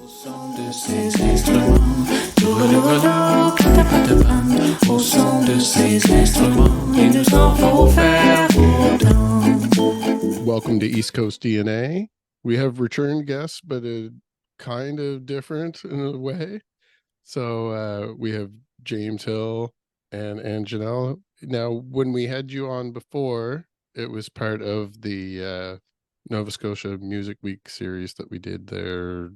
Au son de ces instruments, au son de ces instruments, il nous en faut faire autant. Welcome to East Coast DNA. We have return guests, but kind of different in a way. So we have James Hill and Anne Janelle. Now, when we had you on before, it was part of the Nova Scotia Music Week series that we did there.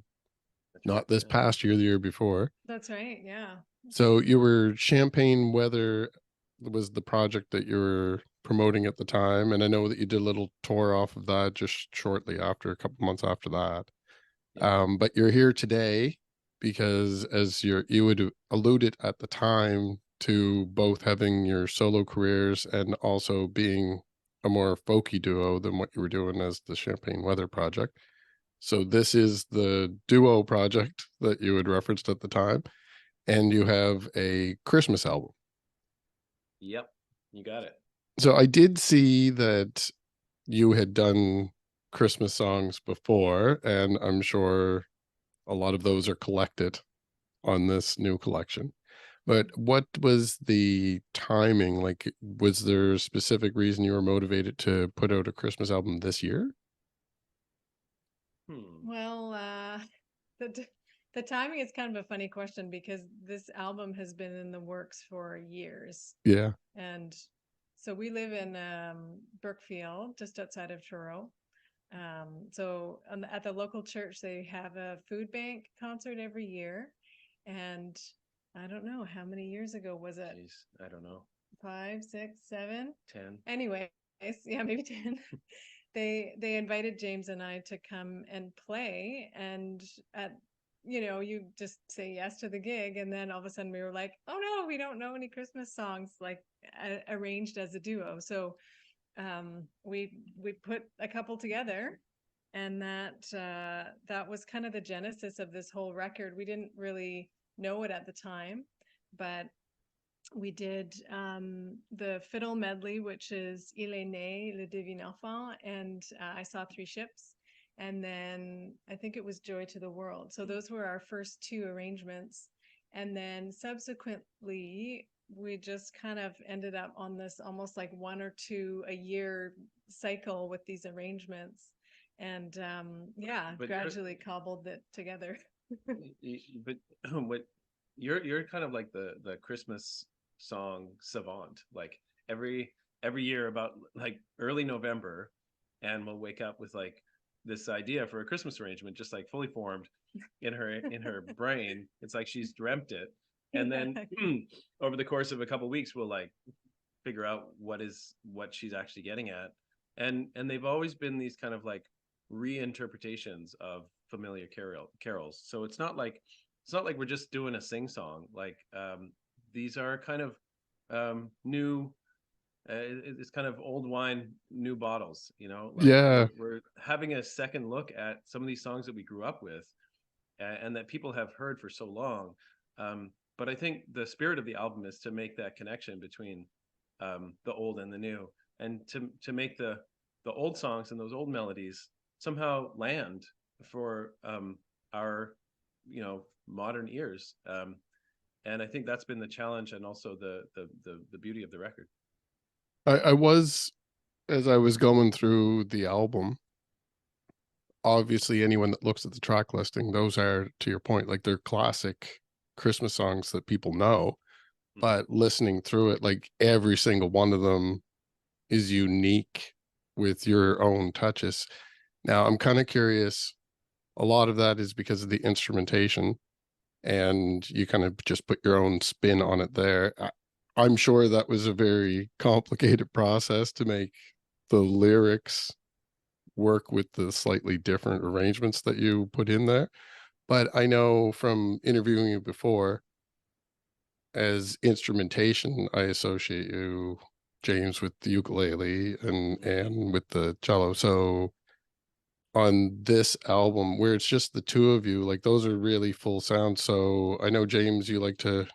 Not this past year, the year before. That's right, yeah. So you were Champagne Weather was the project that you were promoting at the time, and I know that you did a little tour off of that just shortly after, a couple months after that. But you're here today because, as you had alluded at the time to both having your solo careers and also being a more folky duo than what you were doing as the Champagne Weather project. So this is the duo project that you had referenced at the time, and you have a Christmas album. Yep, you got it. So I did see that you had done Christmas songs before, and I'm sure a lot of those are collected on this new collection. But what was the timing? Like, was there a specific reason you were motivated to put out a Christmas album this year? Well, the timing is kind of a funny question because this album has been in the works for years. Yeah. And so we live in Brookfield, just outside of Truro. So at the local church, they have a food bank concert every year. And I don't know, how many years ago was it? Jeez, I don't know. 5, 6, 7? 10. Anyways, yeah, maybe 10. They invited James and I to come and play, and you just say yes to the gig, and then all of a sudden we were like, oh no, we don't know any Christmas songs like arranged as a duo. So we put a couple together, and that was kind of the genesis of this whole record. We didn't really know it at the time, but we did the fiddle medley, which is Il est né, le divin enfant, and I Saw Three Ships. And then I think it was Joy to the World. So those were our first two arrangements. And then subsequently, we just kind of ended up on this almost like 1 or 2 a year cycle with these arrangements. And gradually cobbled it together. But what you're kind of like the Christmas song savant. Like every year about like early November, and we'll wake up with like this idea for a Christmas arrangement, just like fully formed in her brain. It's like she's dreamt it, and then over the course of a couple of weeks, we'll like figure out what she's actually getting at, and they've always been these kind of like reinterpretations of familiar carols. So it's not like we're just doing a sing song. Like these are kind of new. It's kind of old wine, new bottles. Like we're having a second look at some of these songs that we grew up with, and that people have heard for so long. But I think the spirit of the album is to make that connection between the old and the new, and to make the old songs and those old melodies somehow land for our modern ears. And I think that's been the challenge, and also the beauty of the record. I was, as I was going through the album, obviously anyone that looks at the track listing, those are, to your point, like they're classic Christmas songs that people know. But listening through it, like every single one of them is unique with your own touches. Now, I'm kind of curious, a lot of that is because of the instrumentation, and you kind of just put your own spin on it there. I'm sure that was a very complicated process to make the lyrics work with the slightly different arrangements that you put in there. But I know from interviewing you before, as instrumentation, I associate you, James, with the ukulele and with the cello. So on this album, where it's just the two of you, like those are really full sound. So I know, James, you like to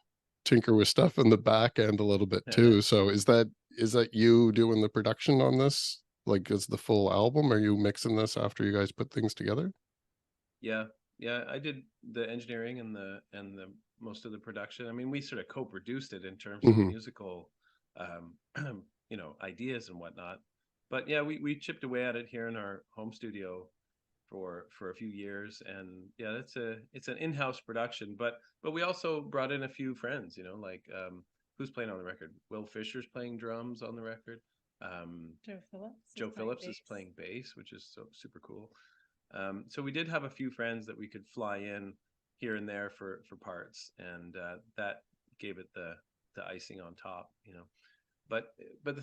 tinker with stuff in the back end a little bit too. So is that you doing the production on this? Like, is the full album? Are you mixing this after you guys put things together? Yeah, Yeah, I did the engineering and the most of the production. I mean, we sort of co-produced it in terms of Hmm. musical, ideas and whatnot. But yeah, we chipped away at it here in our home studio for a few years, and yeah, it's an in-house production. But we also brought in a few friends, like who's playing on the record? Will Fisher's playing drums on the record. Joe Phillips is Joe playing Phillips is bass. playing bass, which is so super cool. So we did have a few friends that we could fly in here and there for parts, and that gave it the icing on top, But the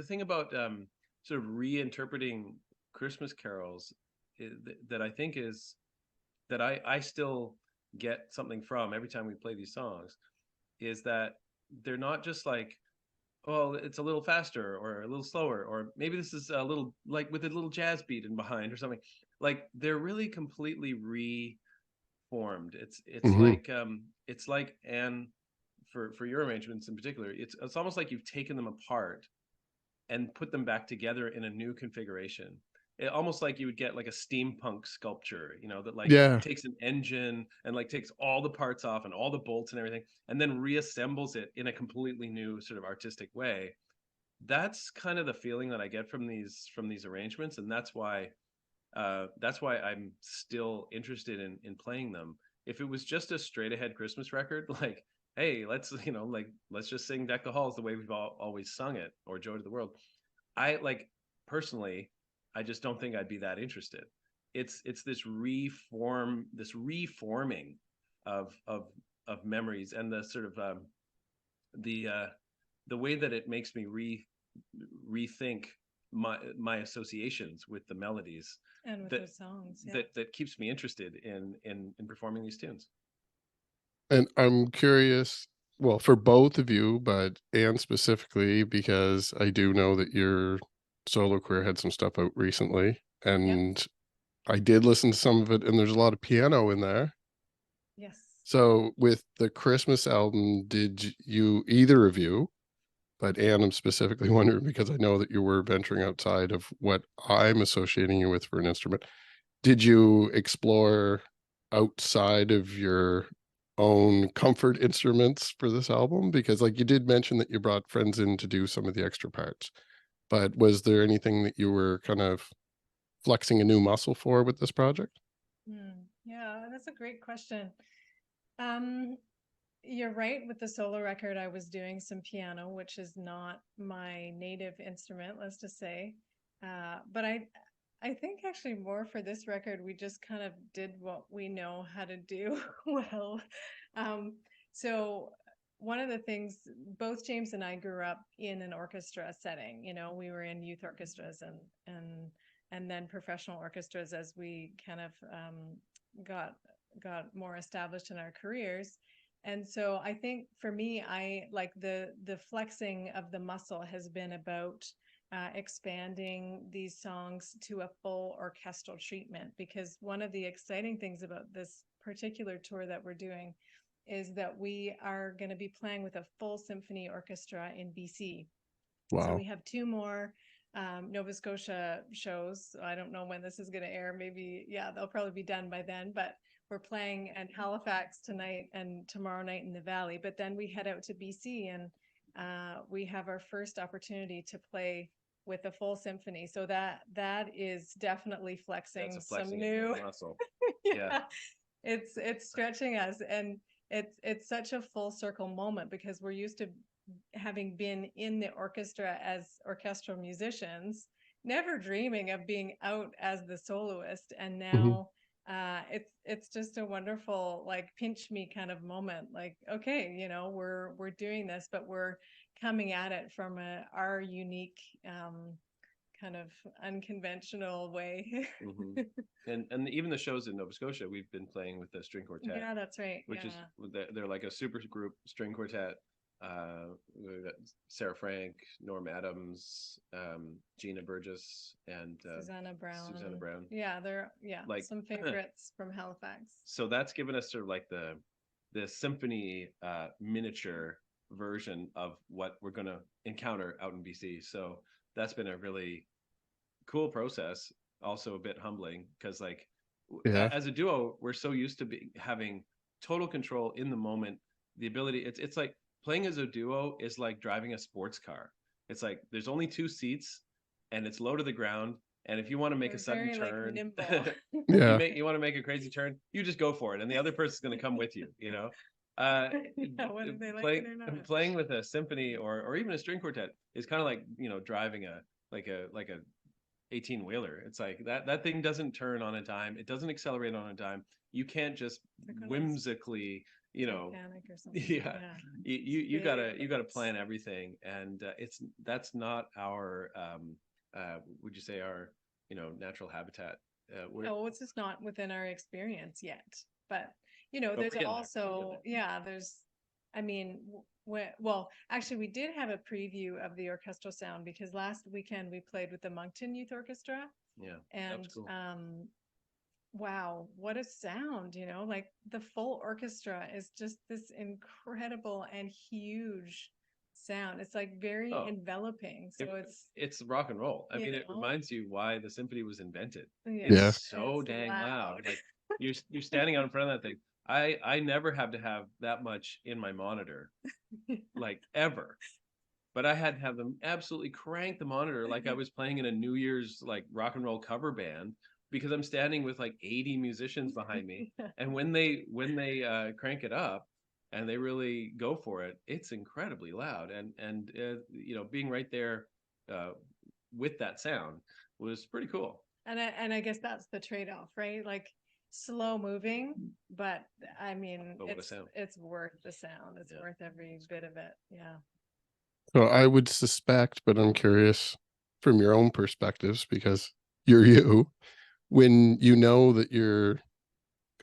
thing about sort of reinterpreting Christmas carols that I think is that I still get something from every time we play these songs is that they're not just like, oh, it's a little faster or a little slower, or maybe this is a little like with a little jazz beat in behind or something. Like they're really completely reformed. Hmm. It's like, and for your arrangements in particular, it's almost like you've taken them apart and put them back together in a new configuration. Almost like you would get like a steampunk sculpture, that like Yeah. takes an engine and like takes all the parts off and all the bolts and everything, and then reassembles it in a completely new sort of artistic way. That's kind of the feeling that I get from these arrangements, and that's why I'm still interested in playing them. If it was just a straight ahead Christmas record, like, hey, let's just sing Deck the Halls the way we've always sung it, or Joy to the World. I like personally, I just don't think I'd be that interested. It's this reforming of memories, and the sort of the uh, the way that it makes me rethink my associations with the melodies And with that those songs, yeah. that keeps me interested in performing these tunes. And I'm curious, well, for both of you, but Anne specifically, because I do know that your solo career had some stuff out recently, Yep. and I did listen to some of it, and there's a lot of piano in there. Yes. So with the Christmas album, did you, either of you, but Anne, I'm specifically wondering because I know that you were venturing outside of what I'm associating you with for an instrument. Did you explore outside of your own comfort instruments for this album? Because like you did mention that you brought friends in to do some of the extra parts, but was there anything that you were kind of flexing a new muscle for with this project? Yeah, that's a great question. Um, you're right. With the solo record, I was doing some piano, which is not my native instrument, let's just say. But I think actually more for this record, we just kind of did what we know how to do well. Um, so one of the things, both James and I grew up in an orchestra setting. We were in youth orchestras and then professional orchestras as we kind of got more established in our careers. And so I think for me, I like the flexing of the muscle has been about expanding these songs to a full orchestral treatment, because one of the exciting things about this particular tour that we're doing is that we are going to be playing with a full symphony orchestra in BC. So we Wow. have two more Nova Scotia shows. I don't know when this is going to air. Maybe, yeah, they'll probably be done by then. But we're playing at Halifax tonight and tomorrow night in the Valley. But then we head out to BC, and we have our first opportunity to play with a full symphony. So that is definitely flexing That's a some flexing new. muscle. Yeah, it's stretching us, and it's such a full circle moment, because we're used to having been in the orchestra as orchestral musicians, never dreaming of being out as the soloist. And Mhm. now it's just a wonderful, like, pinch me kind of moment. Like, okay, we're doing this, but we're coming at it from our unique kind of unconventional way. Hmm. And even the shows in Nova Scotia, we've been playing with the string quartet, Yeah, that's right. which is Yeah. they're like a super group string quartet. We've got Sarah Frank, Norm Adams, Gina Burgess, and Susanna Susanna Brown. Brown. Yeah, they're Like, some favorites from Halifax. so that's given us sort of like the symphony miniature version of what we're going to encounter out in BC. So that's been a really cool process, also a bit humbling, because like Yeah. As a duo, we're so used to having total control in the moment. The ability, it's like playing as a duo is like driving a sports car. It's like there's only two seats, and it's low to the ground. And if you want to make We're a sudden very like turn, nimble. Yeah. you want to make a crazy turn, you just go for it, and the other person's going to come with you. Yeah, whether they like it or not. Playing with a symphony or even a string quartet is kind of like driving a like a 18 wheeler. It's like that thing doesn't turn on a dime. It doesn't accelerate on a dime. You can't just Like when it's whimsically, Titanic or something. yeah, you gotta Big plan everything, and that's not our would you say our natural habitat. We're No, it's just not within our experience yet. But but there's we're getting there. also I mean, well, actually, we did have a preview of the orchestral sound because last weekend we played with the Moncton Youth Orchestra, Yeah, that and was cool. wow, what a sound! Like the full orchestra is just this incredible and huge sound. It's like very Oh, enveloping. So it's rock and roll. I you mean, it know, reminds you why the symphony was invented. yeah, Yeah. It's so it's dang loud. loud. Like you're standing out in front of that thing. I never have to have that much in my monitor, like ever. But I had to have them absolutely crank the monitor like I was playing in a New Year's like rock and roll cover band, because I'm standing with like 80 musicians behind me. And when they crank it up and they really go for it, it's incredibly loud. And being right there uh, with that sound was pretty cool. And I guess that's the trade-off, right? Like slow moving, but I mean, But what a sound. it's worth the sound. It's Yeah. worth every bit of it. Yeah. So I would suspect, but I'm curious from your own perspectives because you're you, when you know that you're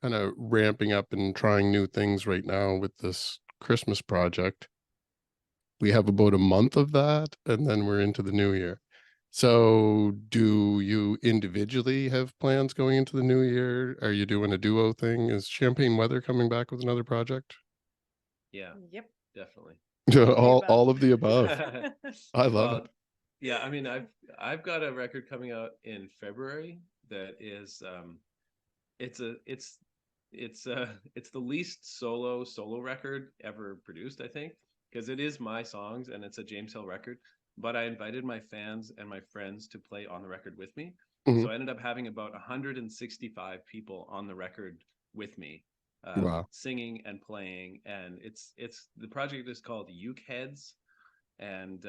kind of ramping up and trying new things right now with this Christmas project, we have about a month of that and then we're into the new year. So do you individually have plans going into the new year? Are you doing a duo thing? Is Champagne Weather coming back with another project? Yeah, Yep. definitely. All of the above. I love Well, it. yeah, I mean, I've got a record coming out in February that is it's a it's the least solo record ever produced, I think, because it is my songs and it's a James Hill record. But I invited my fans and my friends to play on the record with me. Mhm. So I ended up having about 165 people on the record with me, Wow. singing and playing. And it's the project is called Uke Heads, and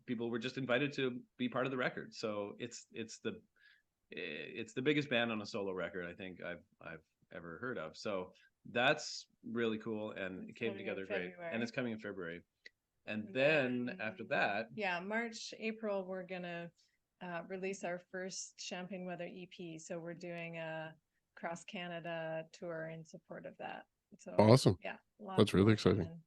people were just invited to be part of the record. So it's the biggest band on a solo record I think I've ever heard of. So that's really cool, and it came Coming in together great. And February. it's coming in February. And And then after that, yeah, March, April, we're gonna release our first Champagne Weather EP. So we're doing a cross Canada tour in support of that. So Awesome. yeah, That's lots really more exciting. coming.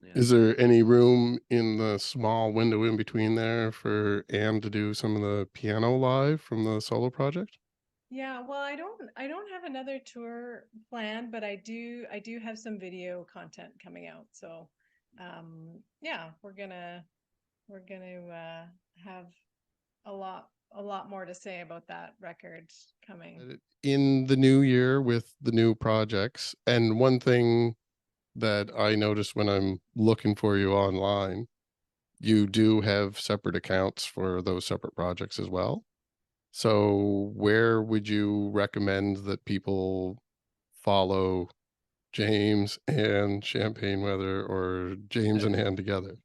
yeah, Is there any room in the small window in between there for Anne to do some of the piano live from the solo project? Yeah, well, I don't have another tour planned, but I do have some video content coming out. So yeah, we're gonna have a lot more to say about that record coming. In the new year with the new projects, and one thing that I notice when I'm looking for you online, you do have separate accounts for those separate projects as well. So where would you recommend that people follow James and Champagne Weather or James and Anne together?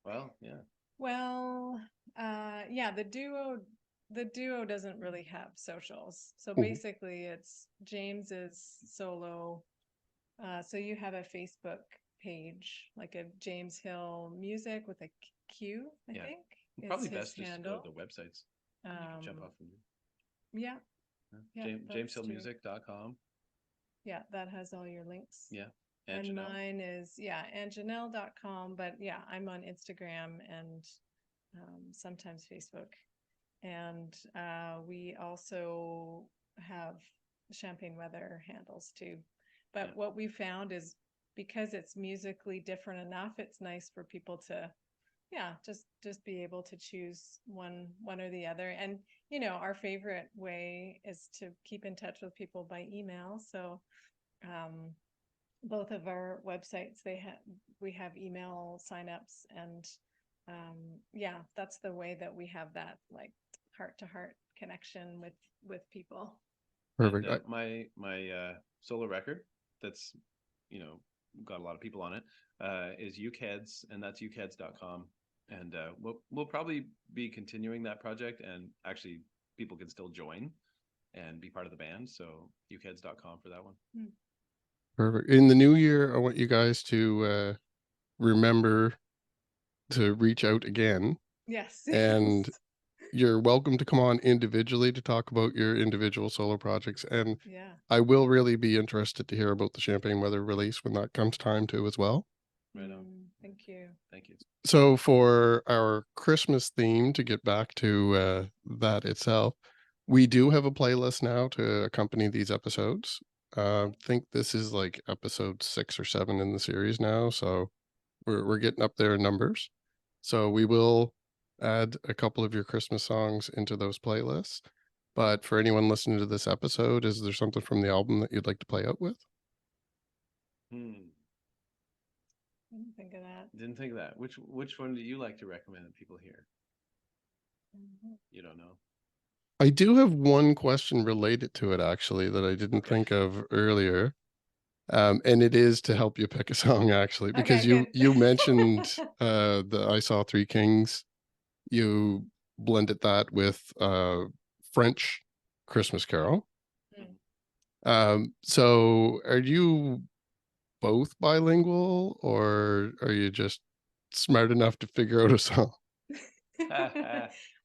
well, yeah, Well, yeah, the duo doesn't really have socials. So Mhm. basically it's James's solo. So you have a Facebook page, like a James Hill Music with a Q, I yeah. think. Probably Is his best just to go handle. to the websites. You can jump off from Yeah, yeah, that's true. JamesHillMusic.com. Yeah, that has all your links. Yeah, And Janelle. mine is, yeah, anjanelle.com. But yeah, I'm on Instagram and sometimes Facebook. And we also have Champagne Weather handles too. But Yeah. what we found is because it's musically different enough, it's nice for people to yeah, just be able to choose one or the other. And our favorite way is to keep in touch with people by email. So both of our websites, we have email signups, and yeah, that's the way that we have that like heart to heart connection with people. Perfect. And my solo record that's got a lot of people on it is ukeds, and that's ukeds.com. And we'll probably be continuing that project, and actually people can still join and be part of the band. So ukeds.com for that one. Perfect. In the new year, I want you guys to remember to reach out again, Yes. and you're welcome to come on individually to talk about your individual solo projects. And Yeah. I will really be interested to hear about the Champagne Weather release when that comes time to as well. Right on. Thank you. Thank you. So for our Christmas theme, to get back to that itself, we do have a playlist now to accompany these episodes. I think this is like episode 6 or 7 in the series now, so we're getting up there in numbers. So we will add a couple of your Christmas songs into those playlists. But for anyone listening to this episode, is there something from the album that you'd like to play out with? Didn't think of that. Didn't think of that. Which one do you like to recommend that people hear? You don't know. I do have one question related to it, actually, that I didn't Okay. think of earlier. And it is to help you pick a song, actually, because Okay, good. you mentioned the I Saw Three Kings. You blended that with French Christmas Carol. So are you both bilingual, or are you just smart enough to figure out a song?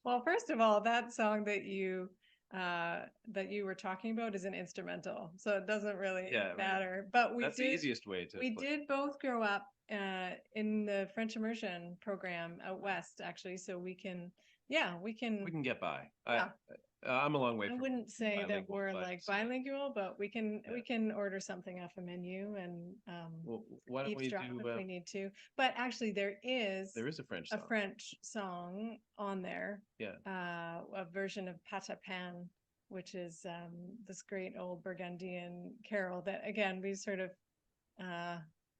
Well, first of all, that song that you were talking about is an instrumental, so it doesn't really matter. But that's the easiest way to. We did both grow up in the French immersion program out west, actually, so we can We can get by. Yeah. I'm a long way I from wouldn't say that bilingual, we're but- like bilingual, but we can order something off a menu and Well, why don't we eavesdrop do? if we need to. But actually, there is There is a French a song. French song on there. Yeah. A version of Patapin, which is this great old Burgundian carol that again we sort of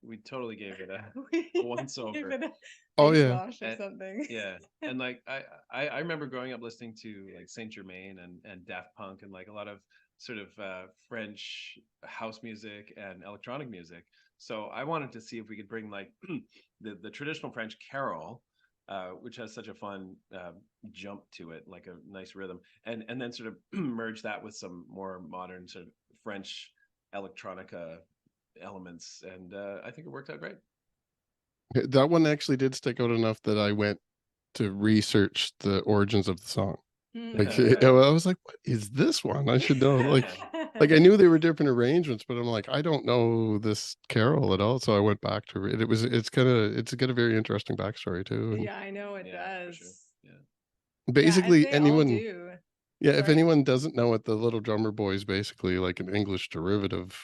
We totally gave it a we once over. gave it a Oh, face yeah. wash or And- something. Yeah, and like I remember growing up listening to like Saint Germain and Daft Punk and like a lot of sort of French house music and electronic music. So I wanted to see if we could bring like the traditional French carol, which has such a fun jump to it, like a nice rhythm, and then sort of merge that with some more modern sort of French electronica elements, and I think it worked out great. That one actually did stick out enough that I went to research the origins of the song. Like, I was like, what is this one? I should know. Like I knew they were different arrangements, but I'm like, I don't know this carol at all. So I went back to it. It's got a very interesting backstory too. And Yeah, I know it Yeah, for does. sure. Yeah. basically they all anyone, do. yeah, if Sorry. anyone doesn't know it, the Little Drummer Boy is basically like an English derivative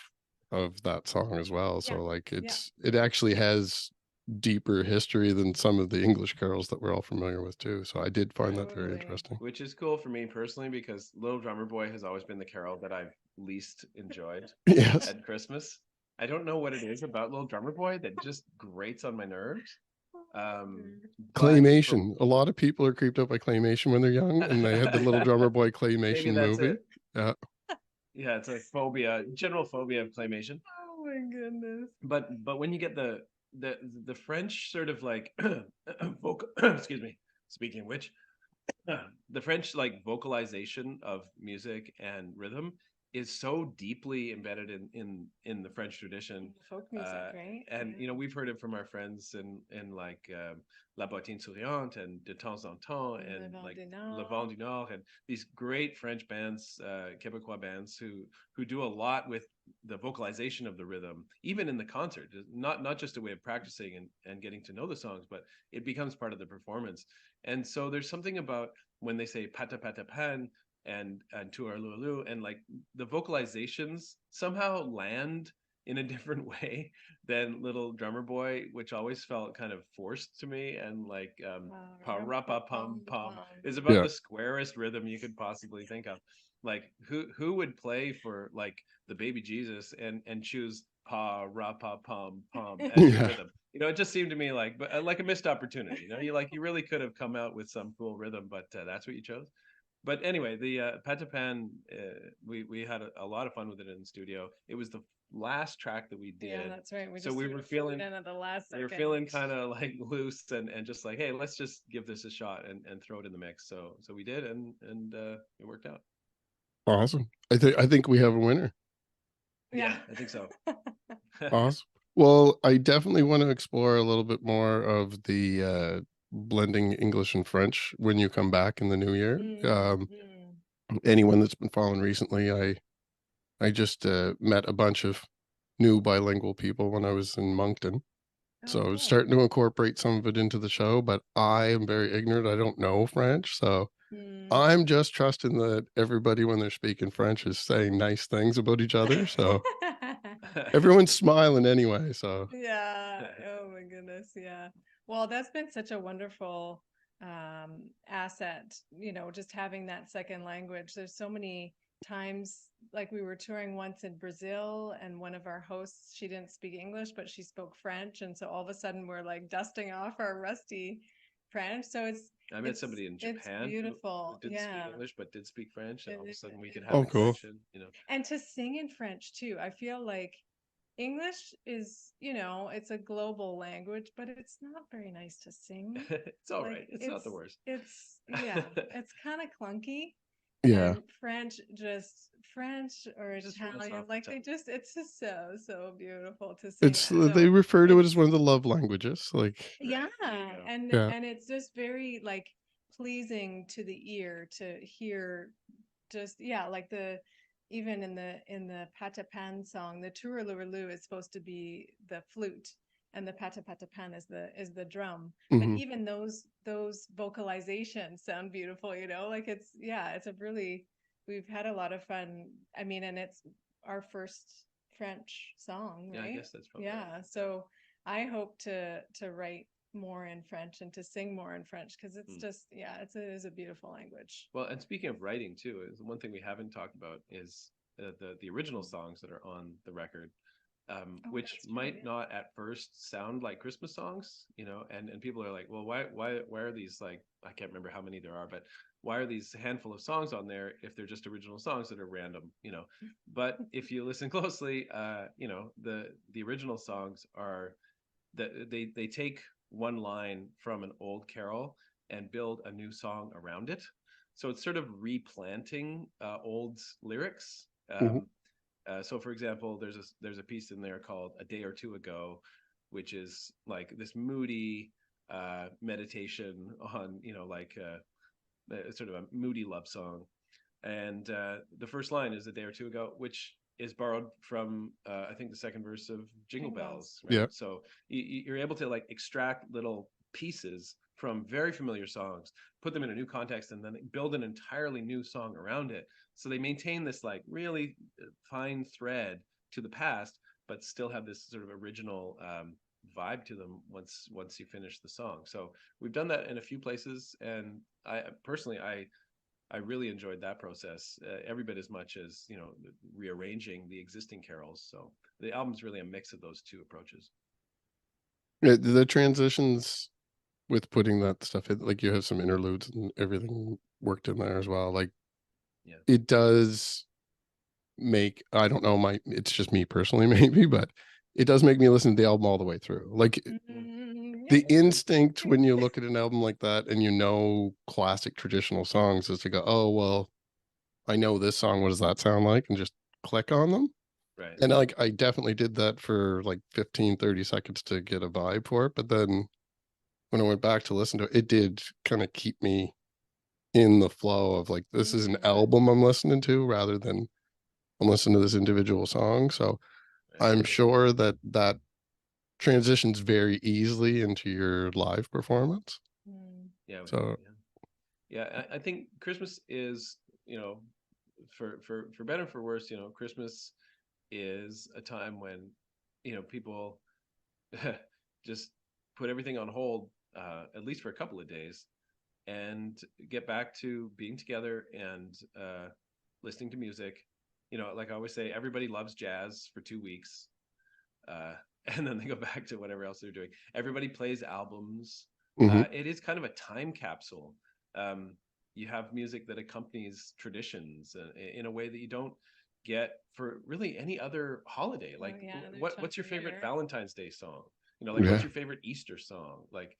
of that song as well. So Yeah, like yeah. it actually has deeper history than some of the English carols that we're all familiar with too. So I did find that very Totally. interesting. Which is cool for me personally because Little Drummer Boy has always been the carol that I've least enjoyed Yes. at Christmas. I don't know what it is about Little Drummer Boy that just grates on my nerves. But Claymation. A lot of people are creeped out by claymation when they're young, and they had the Little Drummer Boy claymation Maybe that's movie. it. Yeah. Yeah, it's a phobia, general phobia of claymation. Oh my goodness. But when you get the French sort of like vocal, excuse me. Speaking of which, the French like vocalization of music and rhythm is so deeply embedded in the French tradition. Folk music, right? And we've heard it from our friends in like La Bottine Souriante and De Temps en Temps and Le Vent like du Nord. Le Vent du Nord and these great French bands, Quebecois bands who do a lot with the vocalization of the rhythm, even in the concert. Not just a way of practicing and getting to know the songs, but it becomes part of the performance. And so there's something about when they say pata pata pan and tu lulu and like the vocalizations somehow land in a different way than Little Drummer Boy, which always felt kind of forced to me. And like pa-ra-pa-pum pum is about Yeah. the squarest rhythm you could possibly think of. Like who would play for like the baby Jesus and choose pa-ra-pa-pum pum as your Yeah. rhythm? You know, it just seemed to me like a missed opportunity. You know, you really could have come out with some cool rhythm, but that's what you chose. But anyway, the Patapan, we had a lot of fun with it in the studio. It was the last track that we Yeah, did, that's right. We so just we sort were of threw it feeling in at the last we were second. feeling kind of like loose and just like, hey, let's just give this a shot and throw it in the mix. So we did, and it worked out. Awesome. I think we have a winner. Yeah, I think so. Awesome. Well, I definitely want to explore a little bit more of the blending English and French when you come back in the new year. Mhm. Anyone that's been following recently, I just met a bunch of new bilingual people when I was in Moncton. Oh, So I was cool. starting to incorporate some of it into the show, but I am very ignorant. I don't know French. So I'm just trusting that everybody, when they're speaking French, is saying nice things about each other. So everyone's smiling anyway. So Yeah. Oh my goodness. Yeah. Well, that's been such a wonderful asset, you know, just having that second language. There's so many times, like we were touring once in Brazil, and one of our hosts, she didn't speak English, but she spoke French. And so all of a sudden we're like dusting off our rusty French. So I met somebody in Japan who beautiful. didn't Yeah. speak English but did speak French, and all of a sudden we could have Oh, a cool. connection. You know, And to sing in French too. I feel like English is, you know, it's a global language, but it's not very nice to sing. it's all Like right. It's not the worst. It's yeah, it's kind of clunky. yeah, And French or It just rolls Italian, off the like tongue. it's just so beautiful to sing it's that. they So refer to it as it's one of the love languages. Like, yeah, There you go. yeah, and it's just very like pleasing to the ear to hear just yeah, like the even in the Patapan song, the Turalurulu is supposed to be the flute and the Patapan is the drum. But hmm even those vocalizations sound beautiful, you know? Like it's yeah, it's a really we've had a lot of fun. I mean, and it's our first French song, Yeah, I right? guess that's probably right. Yeah. So I hope to write more in French and to sing more in French because it's just yeah, it is a beautiful language. Well, and speaking of writing too, is one thing we haven't talked about is the original songs that are on the record, which That's might right. not at first sound like Christmas songs, you know, and people are like, well, why are these, like, I can't remember how many there are, but why are these handful of songs on there if they're just original songs that are random, you know? But if you listen closely, you know, the original songs are that they take one line from an old carol and build a new song around it. So it's sort of replanting old lyrics. hmm So, for example, there's a piece in there called "A Day or Two Ago," which is like this moody meditation on, you know, like sort of a moody love song. And the first line is "A Day or Two Ago," which is borrowed from I think the second verse of Jingle Jingle Bells. Bells, right? yeah. So you're able to like extract little pieces from very familiar songs, put them in a new context, and then build an entirely new song around it. So they maintain this like really fine thread to the past, but still have this sort of original vibe to them once you finish the song. So we've done that in a few places, and I personally I really enjoyed that process every bit as much as, you know, rearranging the existing carols. So the album's really a mix of those two approaches. Yeah, the transitions with putting that stuff in, like you have some interludes and everything worked in there as well. Like Yeah. it does make, I don't know, it's just me personally maybe, but it does make me listen to the album all the way through. Like the Yeah. instinct when you look at an album like that and you know classic traditional songs is to go, oh well, I know this song, what does that sound like, and just click on them. Right. And like I definitely did that for like 15-30 seconds to get a vibe for it, but then when I went back to listen to it, it did kind of keep me in the flow of like, this is an album I'm listening to rather than I'm listening to this individual song. So Right. I'm sure that that transitions very easily into your live performance. Yeah. So Yeah. I think Christmas is, you know, for better and for worse, you know, Christmas is a time when, people just put everything on hold, at least for a couple of days, and get back to being together and listening to music. Like I always say, everybody loves jazz for 2 weeks, uh, and then they go back to whatever else they're doing. Everybody plays albums. Hmm. It is kind of a time capsule. You have music that accompanies traditions in a way that you don't get for really any other holiday. Oh Like, yeah, another chunk what's your of favorite year. Valentine's Day song? Like, what's Yeah. your favorite Easter song? Like,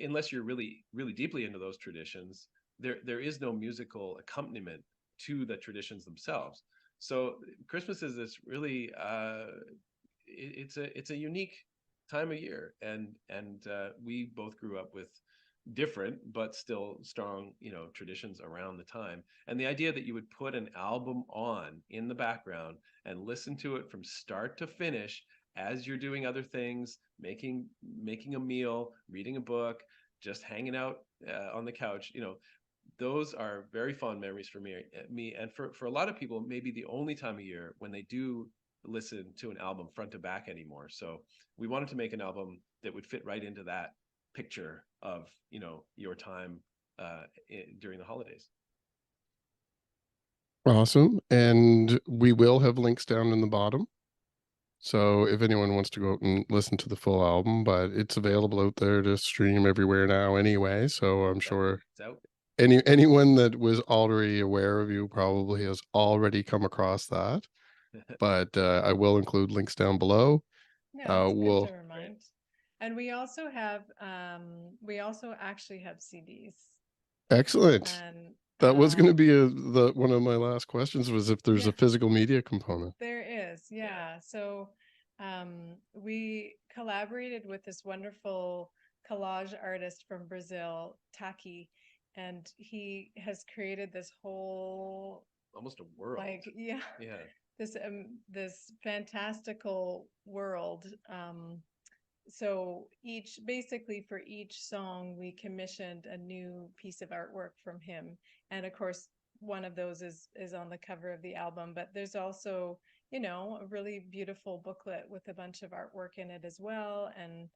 unless you're really, really deeply into those traditions, there is no musical accompaniment to the traditions themselves. So Christmas is this really it's a unique time of year, and we both grew up with different but still strong traditions around the time, and the idea that you would put an album on in the background and listen to it from start to finish as you're doing other things, making a meal, reading a book, just hanging out on the couch, those are very fond memories for me, and for a lot of people, maybe the only time of year when they do listen to an album front to back anymore. So we wanted to make an album that would fit right into that picture of your time during the holidays. Awesome. And we will have links down in the bottom. So if anyone wants to go out and listen to the full album, but it's available out there to stream everywhere now anyway. So I'm sure It's out. anyone that was already aware of you probably has already come across that. But I will include links down below. Yeah, it's good We'll to remind. And we also actually have CDs. excellent. And That was going to be one of my last questions was if there's yeah, a physical media component. there is. Yeah. So we collaborated with this wonderful collage artist from Brazil, Taki, and he has created this whole Almost a world. yeah, this fantastical world. So basically for each song, we commissioned a new piece of artwork from him, and of course, one of those is on the cover of the album. But there's also, a really beautiful booklet with a bunch of artwork in it as well. And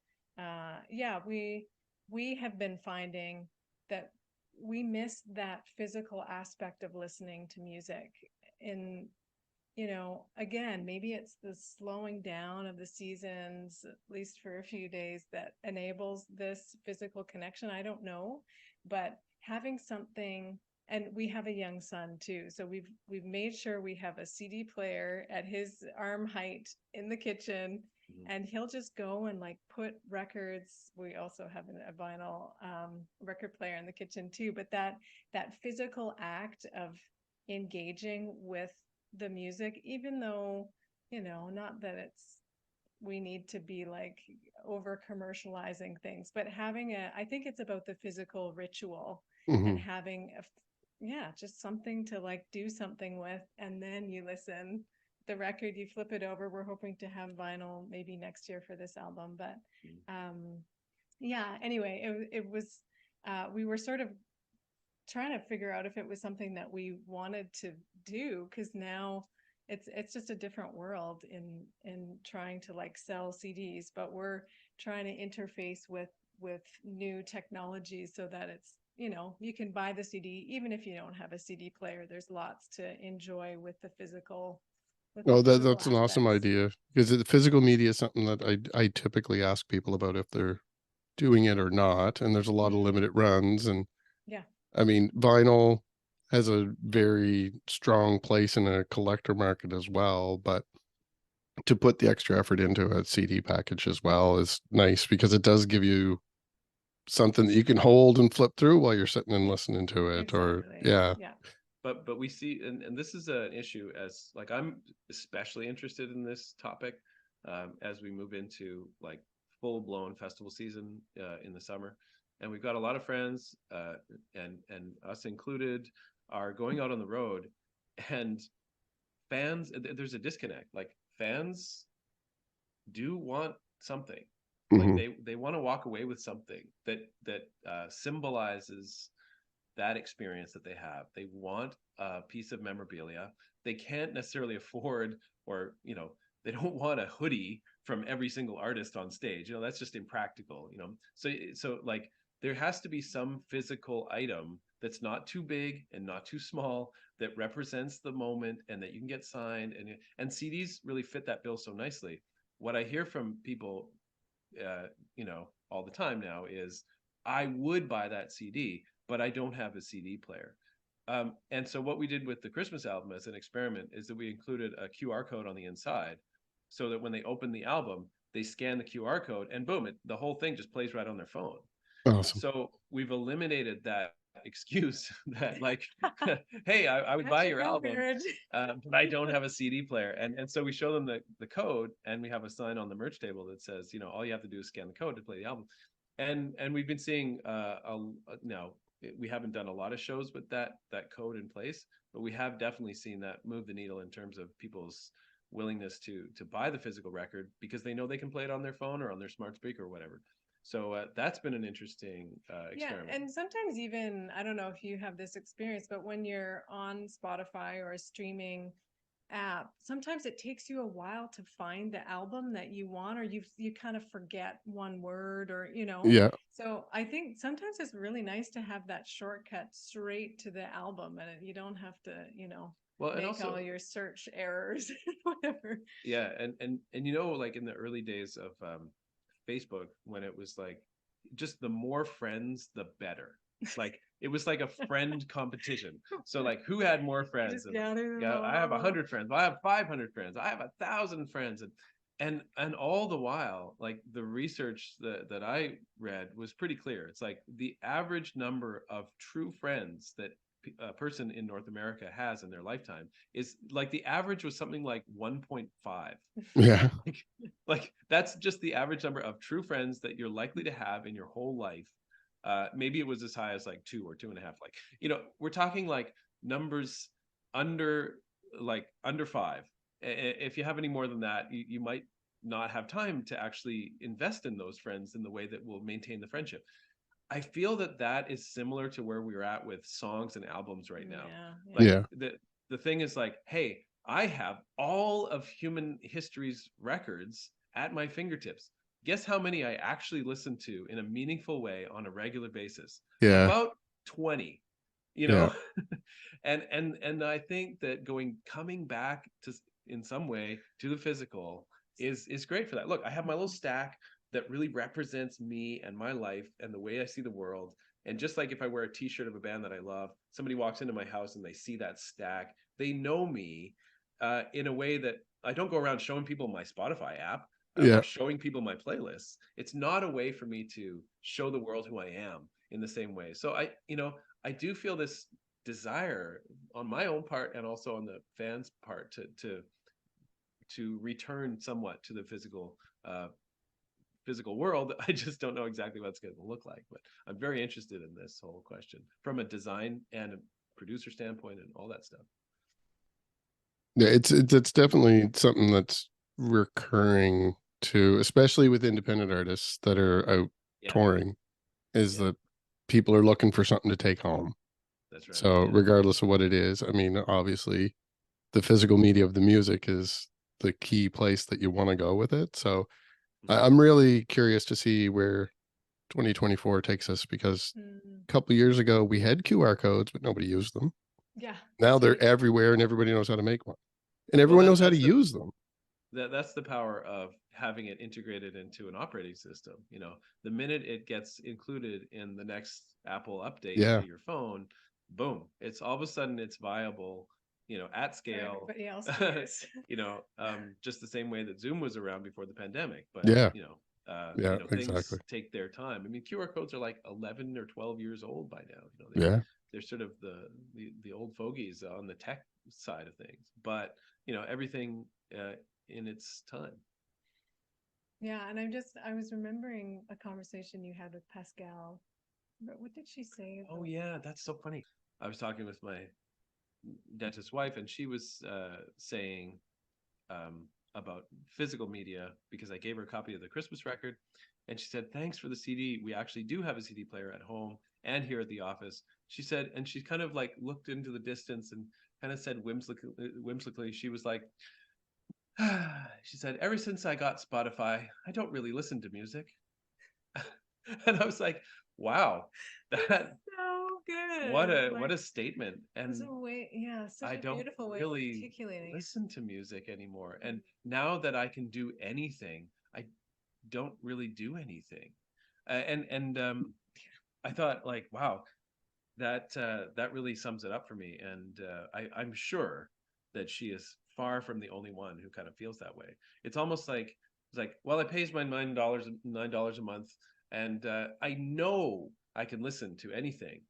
yeah, we have been finding that we miss that physical aspect of listening to music in, again, maybe it's the slowing down of the seasons, at least for a few days, that enables this physical connection. I don't know, but having something, and we have a young son too, so we've made sure we have a CD player at his arm height in the kitchen, and he'll just go and like put records. We also have a vinyl record player in the kitchen too, but that physical act of engaging with the music, even though, not that we need to be like over commercializing things, but I think it's about the physical ritual and having just something to like do something with, and then you listen. The record, you flip it over. We're hoping to have vinyl maybe next year for this album, but anyway, it was we were sort of trying to figure out if it was something that we wanted to do, because now it's just a different world in trying to like sell CDs, but we're trying to interface with new technologies so that it's, you can buy the CD even if you don't have a CD player. There's lots to enjoy with the physical. That's an awesome aspects. idea, because the physical media is something that I typically ask people about if they're doing it or not, and there's a lot of limited runs, and Yeah, I mean vinyl has a very strong place in a collector market as well, but to put the extra effort into a CD package as well is nice, because it does give you something that you can hold and flip through while you're sitting and listening to it. exactly. Or yeah. But we see, and this is an issue, as like I'm especially interested in this topic as we move into like full-blown festival season in the summer, and we've got a lot of friends and us included are going out on the road, and fans, there's a disconnect. Like, fans do want something, like they want to walk away with something that symbolizes that experience that they have. They want a piece of memorabilia. They can't necessarily afford, or they don't want a hoodie from every single artist on stage. That's just impractical. So like there has to be some physical item that's not too big and not too small, that represents the moment and that you can get signed, and CDs really fit that bill so nicely. What I hear from people all the time now is, I would buy that CD, but I don't have a CD player. And so what we did with the Christmas album as an experiment is that we included a QR code on the inside, so that when they open the album, they scan the QR code and boom, the whole thing just plays right on their phone. Awesome. So we've eliminated that excuse that like, hey, I would That buy should your be album, weird. but I don't have a CD player. And so we show them the code, and we have a sign on the merch table that says, all you have to do is scan the code to play the album. And we've been seeing now, we haven't done a lot of shows with that code in place, but we have definitely seen that move the needle in terms of people's willingness to buy the physical record, because they know they can play it on their phone or on their smart speaker or whatever. So that's been an interesting experiment. Yeah, and sometimes even, I don't know if you have this experience, but when you're on Spotify or a streaming app, sometimes it takes you a while to find the album that you want, or you kind of forget one word, or Yeah. So I think sometimes it's really nice to have that shortcut straight to the album, and you don't have to well, and make also all your search errors, whatever. yeah, and like in the early days of Facebook, when it was like, just the more friends the better, like it was like a friend competition. So like, who had more friends? Just And, gather them I have all. 100 friends, well, I have 500 friends, I have 1,000 friends. And all the while, like the research that I read was pretty clear. It's like the average number of true friends that a person in North America has in their lifetime is like, the average was something like 1.5. Yeah. Like that's just the average number of true friends that you're likely to have in your whole life. Maybe it was as high as like 2 or 2.5. Like, we're talking like numbers under under 5. If you have any more than that, you might not have time to actually invest in those friends in the way that will maintain the friendship. I feel that is similar to where we're at with songs and albums right now. Yeah, Like Yeah. the thing is like, hey, I have all of human history's records at my fingertips. Guess how many I actually listen to in a meaningful way on a regular basis? Yeah. About 20. Yeah. And I think that coming back to, in some way, to the physical is great for that. Look, I have my little stack that really represents me and my life and the way I see the world. And just like if I wear a t-shirt of a band that I love, somebody walks into my house and they see that stack, they know me in a way that I don't go around showing people my Spotify app Yeah. or showing people my playlists. It's not a way for me to show the world who I am in the same way. So I do feel this desire on my own part and also on the fans' part to return somewhat to the physical world. I just don't know exactly what it's going to look like, but I'm very interested in this whole question from a design and a producer standpoint and all that stuff. Yeah, it's definitely something that's recurring too, especially with independent artists that are out touring, is that people are looking for something to take home. That's right. So regardless of what it is, I mean, obviously the physical media of the music is the key place that you want to go with it. So I'm really curious to see where 2024 takes us, because a couple of years ago we had QR codes, but nobody used them. Yeah. Now they're everywhere and everybody knows how to make one. And everyone knows how to use them. That's the power of having it integrated into an operating system. The minute it gets included in the next Apple update to your phone, boom, it's all of a sudden it's viable, at scale. Everybody else Just the same way that Zoom was around before the pandemic. But things exactly. take their time. I mean, QR codes are like 11 or 12 years old by now. They're sort of the old fogies on the tech side of things. But everything in its time. Yeah, and I was remembering a conversation you had with Pascal. But what did she say? Oh yeah, that's so funny. I was talking with my dentist wife, and she was saying about physical media because I gave her a copy of the Christmas record, and she said, "Thanks for the CD. We actually do have a CD player at home and here at the office." She said, and she kind of like looked into the distance and kind of said whimsically, she was like, she said, "Ever since I got Spotify, I don't really listen to music." And I was like, wow, that So good. what Like, a statement. it's And a way, yeah, such I a don't beautiful way of really articulating it. listen to music anymore. And now that I can do anything, I don't really do anything. And I thought, like, wow, that really sums it up for me. And I'm sure that she is far from the only one who kind of feels that way. It's almost like it's like, well, I pays my $9 a month, and I know I can listen to anything,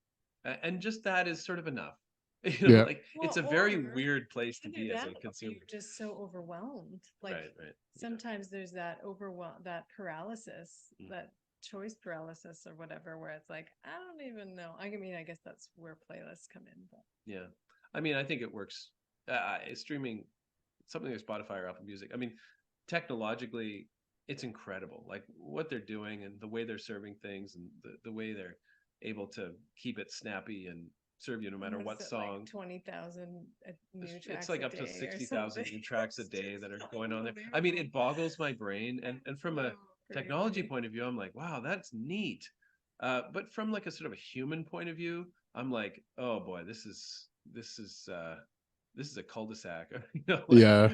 and just that is sort of enough. Yeah. Like it's Well, a very or weird place to either be as that a or consumer. you're just so overwhelmed. Like, Right, right. Yeah. sometimes there's that that paralysis, Mm. that choice paralysis or whatever, where it's like, I don't even know. I mean, I guess that's where playlists come in, but Yeah. I mean, I think it works. Streaming something like Spotify or Apple Music. I mean, technologically, it's incredible. Like what they're doing and the way they're serving things and the way they're able to keep it snappy and serve you no matter what is it song. like 20,000 new It's tracks like a up to day or 60,000 something? new tracks a It's day just that are going on there. I mean, unbelievable. it boggles my brain. And from a So technology crazy. point of view, I'm like, wow, that's neat. But from like a sort of a human point of view, I'm like, oh boy, this is a cul-de-sac. Like Yeah.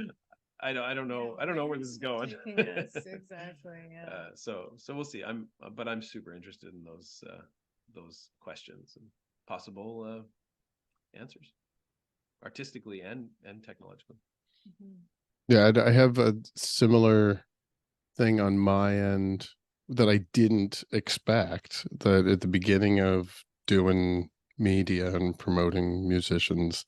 I don't know. I don't know where this is going. Taking us, exactly. Yeah. So we'll see. But I'm super interested in those questions and possible answers, artistically and technologically. Mhm. Yeah, I have a similar thing on my end that I didn't expect, that at the beginning of doing media and promoting musicians,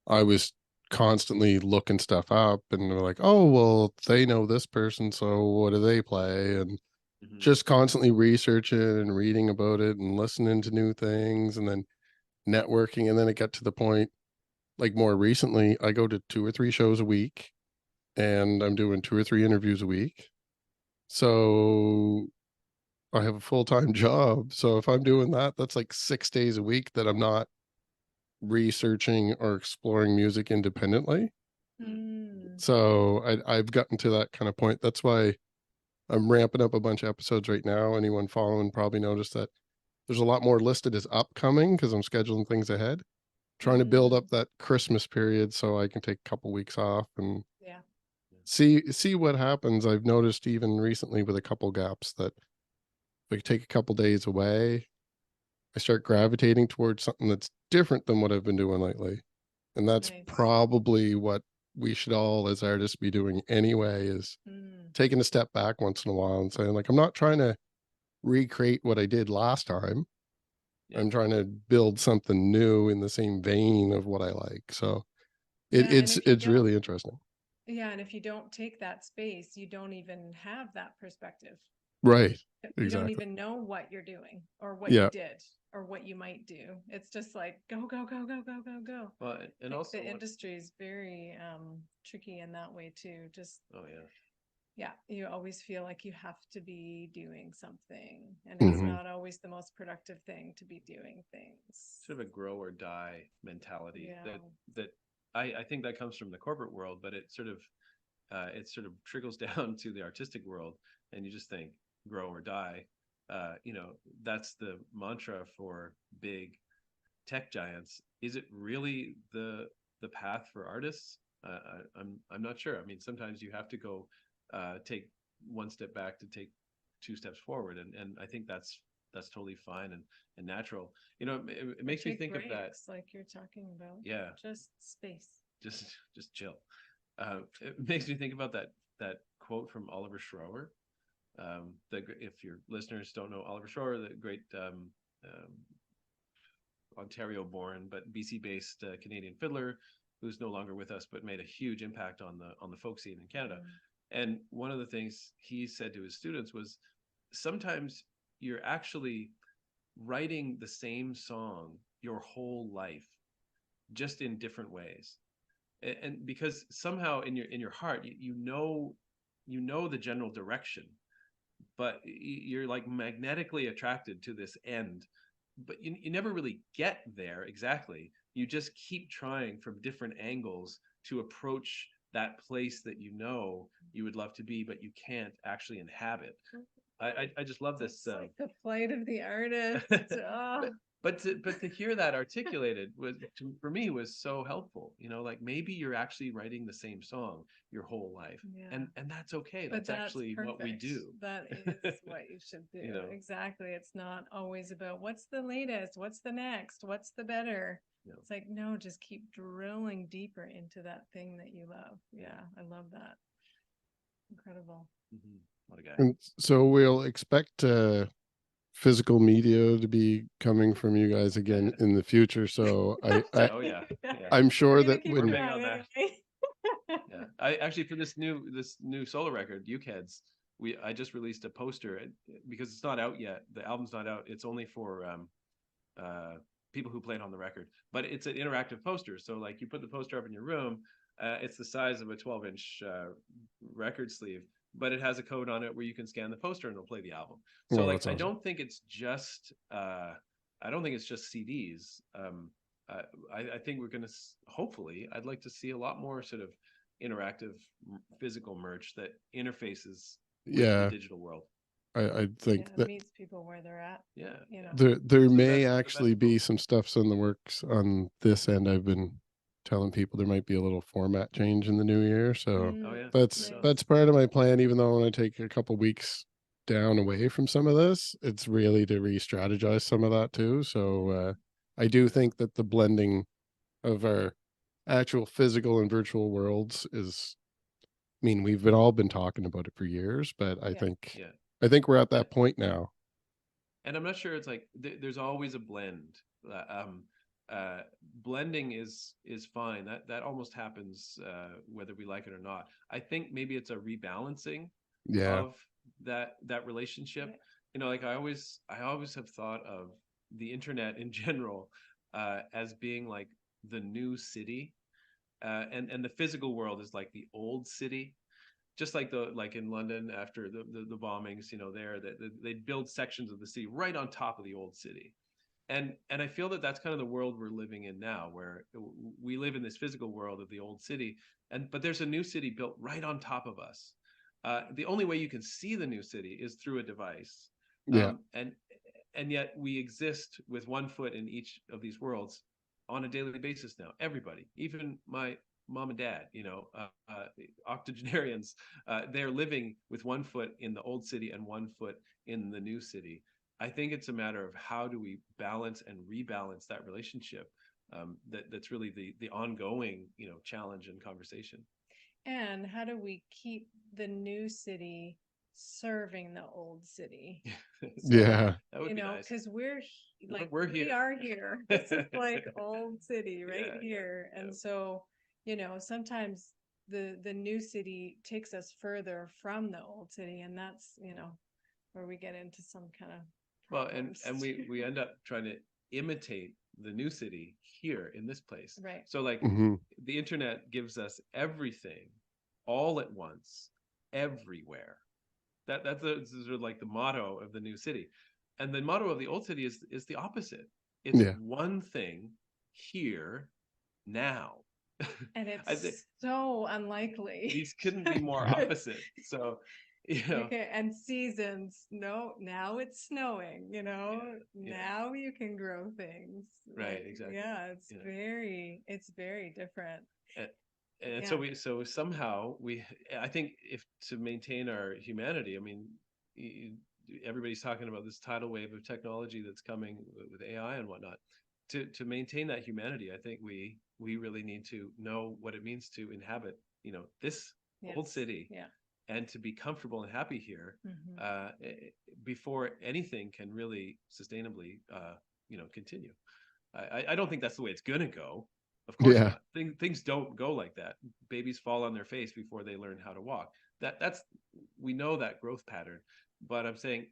I was constantly looking stuff up and they're like, oh, well, they know this person, so what do they play? And Hmm. just constantly researching and reading about it and listening to new things and then networking. And then it got to the point, like more recently, I go to 2 or 3 shows a week and I'm doing 2 or 3 interviews a week. So I have a full-time job. So if I'm doing that, that's like 6 days a week that I'm not researching or exploring music independently. Mm. So I've gotten to that kind of point. That's why I'm ramping up a bunch of episodes right now. Anyone following probably noticed that there's a lot more listed as upcoming because I'm scheduling things ahead, trying to build Mm. up that Christmas period so I can take a couple weeks off and Yeah. see what happens. I've noticed even recently with a couple gaps that if I take a couple days away, I start gravitating towards something that's different than what I've been doing lately. And that's Nice. probably what we should all as artists be doing anyway, is Mm. taking a step back once in a while and saying, like, I'm not trying to recreate what I did last time. Yeah. I'm trying to build something new in the same vein of what I like. So Yeah, and if you it's don't, really interesting. yeah, and if you don't take that space, you don't even have that perspective. Right. You don't Exactly. even know what you're doing or what you Yeah. did or what you might do. It's just like go, go, go, go, go, go, go. Well, and Like also the industry is very tricky in that way too. Just oh yeah. yeah, you always feel like you have to be doing something, and it's Hmm. not always the most productive thing to be doing things. Sort of a grow or die mentality Yeah. that I think that comes from the corporate world, but it sort of trickles down to the artistic world, and you just think grow or die. That's the mantra for big tech giants. Is it really the path for artists? I'm not sure. I mean, sometimes you have to go take one step back to take 2 steps forward, and I think that's totally fine and natural. It makes me Take think of that. breaks, like you're talking about. Yeah, Just space. just chill. It makes me think about that quote from Oliver Schroer. If your listeners don't know Oliver Schroer, the great Ontario-born but BC-based Canadian fiddler who's no longer with us, but made a huge impact on the folk scene in Canada. And one of the things he said to his students was, sometimes you're actually writing the same song your whole life, just in different ways. And because somehow in your heart you know the general direction, but you're like magnetically attracted to this end, but you never really get there exactly. You just keep trying from different angles to approach that place that you know you would love to be, but you can't actually inhabit. I just love this. It's like the flight of the artist. Oh, But to hear that articulated for me was so helpful. You know, like maybe you're actually writing the same song your whole life, yeah. and that's okay. But That's actually what we perfect. do. That is what you should do. You know? Exactly. It's not always about what's the latest, what's the next, what's the better. No. It's like, no, just keep drilling deeper into that thing that you love. Yeah, I love that. Incredible. Mm-hmm. What a guy. And so we'll expect physical media to be coming from you guys again in the future. So Oh yeah. I'm sure We're gonna that keep when big on trying. Yeah, I actually for this new solo record, Ukeheads, I just released a poster because it's not out yet. The album's not out. It's only for people who played on the record. But it's an interactive poster. So like you put the poster up in your room, it's the size of a 12-inch record sleeve, but it has a code on it where you can scan the poster and it'll play the album. So well, like that's awesome. I don't think it's just CDs. I think we're gonna hopefully I'd like to see a lot more sort of interactive physical merch that interfaces with the digital world. I think that meets people where they're at. Yeah, You know. there So may that's actually cool. be some stuffs in the works on this end. I've been telling people there might be a little format change in the new year. So Oh yeah, that's nice. part of my plan, even though I want to take a couple weeks down away from some of this. It's really to re-strategize some of that too. So I do think that the blending of our actual physical and virtual worlds is, I mean, we've all been talking about it for years, but I think we're at that point now. And I'm not sure it's like there's always a blend. Blending is fine. That almost happens whether we like it or not. I think maybe it's a rebalancing of that relationship. You know, like I always have thought of the internet in general as being like the new city, and the physical world is like the old city. Just like in London after the bombings, you know, there that they'd build sections of the city right on top of the old city. And I feel that that's kind of the world we're living in now, where we live in this physical world of the old city, but there's a new city built right on top of us. The only way you can see the new city is through a device. And yet we exist with one foot in each of these worlds on a daily basis now. Everybody, even my mom and dad, you know, octogenarians, they're living with one foot in the old city and one foot in the new city. I think it's a matter of how do we balance and rebalance that relationship. That's really the ongoing, you know, challenge and conversation. And how do we keep the new city serving the old city? So, that would be nice. Because we're here. We are here. This is like old city right here. And so, you know, sometimes the new city takes us further from the old city, and that's, you know, where we get into some kind of problems. Well, and we end up trying to imitate the new city here in this place. Right. So like the internet gives us everything all at once, everywhere. That's sort of like the motto of the new city. And the motto of the old city is the opposite. It's one thing here now. And it's so unlikely. These couldn't be more opposite. So, you know. Okay, and seasons. No, now it's snowing, you know. Now you can grow things. Right, exactly. Yeah, it's very different. And so somehow I think if to maintain our humanity, I mean, everybody's talking about this tidal wave of technology that's coming with AI and whatnot. To maintain that humanity, I think we really need to know what it means to inhabit, you know, this old city, and to be comfortable and happy here before anything can really sustainably, you know, continue. I don't think that's the way it's gonna go. Of course not. Things don't go like that. Babies fall on their face before they learn how to walk. That's we know that growth pattern. But I'm saying,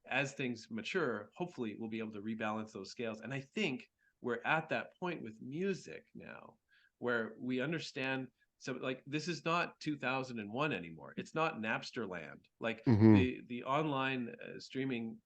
as things mature, hopefully we'll be able to rebalance those scales. And I think we're at that point with music now, where we understand. So like this is not 2001 anymore. It's not Napster land. Like Hmm. the online streaming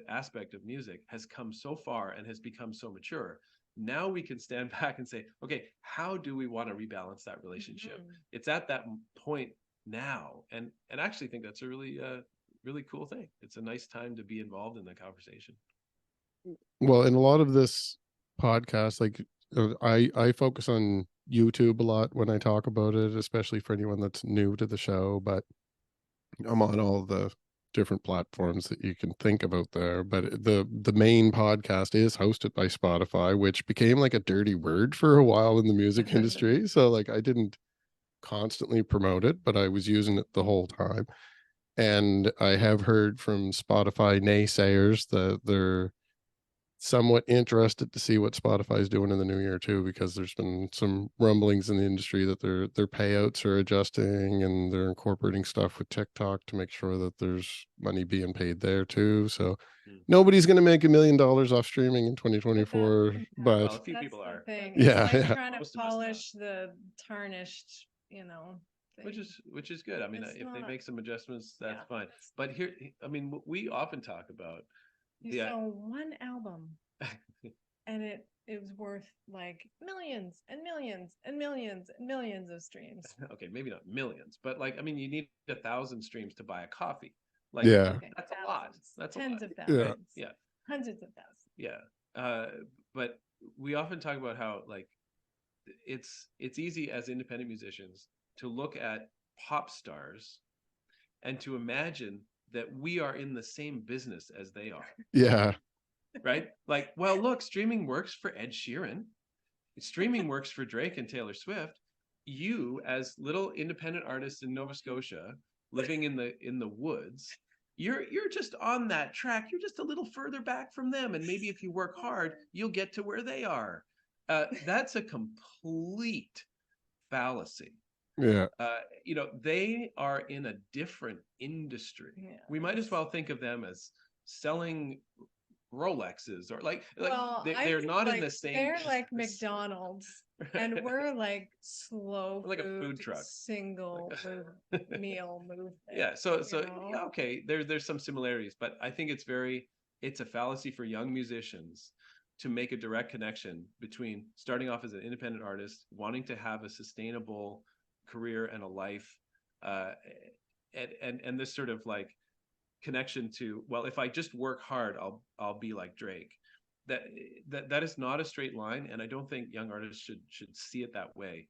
aspect of music has come so far and has become so mature. Now we can stand back and say, okay, how do we want to rebalance that relationship? Mhm. It's at that point now, and I actually think that's a really cool thing. It's a nice time to be involved in the conversation. Well, in a lot of this podcast, like I focus on YouTube a lot when I talk about it, especially for anyone that's new to the show, but I'm on all the different platforms that you can think about there. But the main podcast is hosted by Spotify, which became like a dirty word for a while in the music industry. So like I didn't constantly promote it, but I was using it the whole time. And I have heard from Spotify naysayers that they're somewhat interested to see what Spotify is doing in the new year too, because there's been some rumblings in the industry that their payouts are adjusting and they're incorporating stuff with TikTok to make sure that there's money being paid there too. So Mm. nobody's going to make $1 million off streaming in But 2024, yeah, but Well, a few that's people the are, thing. but yeah, It's like yeah, trying to most of us not. polish the tarnished, which thing. is good. I mean, It's if they not. make some adjustments, that's Yeah, fine. it's, But here, I mean, we often talk about you the sell one album, and it was worth like millions and millions and millions and millions of streams. okay, maybe not millions, but like, I mean, you need 1,000 streams to buy a coffee. Like yeah, Okay, that's a lot. thousands, That's a tens lot, of yeah, thousands, yeah, hundreds of thousands. yeah. But we often talk about how like it's easy as independent musicians to look at pop stars and to imagine that we are in the same business as they are, yeah, right? Like, well, look, streaming works for Ed Sheeran. Streaming works for Drake and Taylor Swift. You, as little independent artists in Nova Scotia, living in the woods, you're just on that track. You're just a little further back from them, and maybe if you work hard, you'll get to where they are. That's a complete fallacy. yeah, They are in a different industry. Yeah, We might as well think of them as selling Rolexes or like Well, I they're think not in like the same they're like business. McDonald's, and we're like slow We're like a food, food truck. single meal movement. Yeah, so you know? yeah, okay, there's some similarities, but I think it's a fallacy for young musicians to make a direct connection between starting off as an independent artist, wanting to have a sustainable career and a life, uh, and this sort of like connection to, well, if I just work hard, I'll be like Drake. That is not a straight line, and I don't think young artists should see it that way,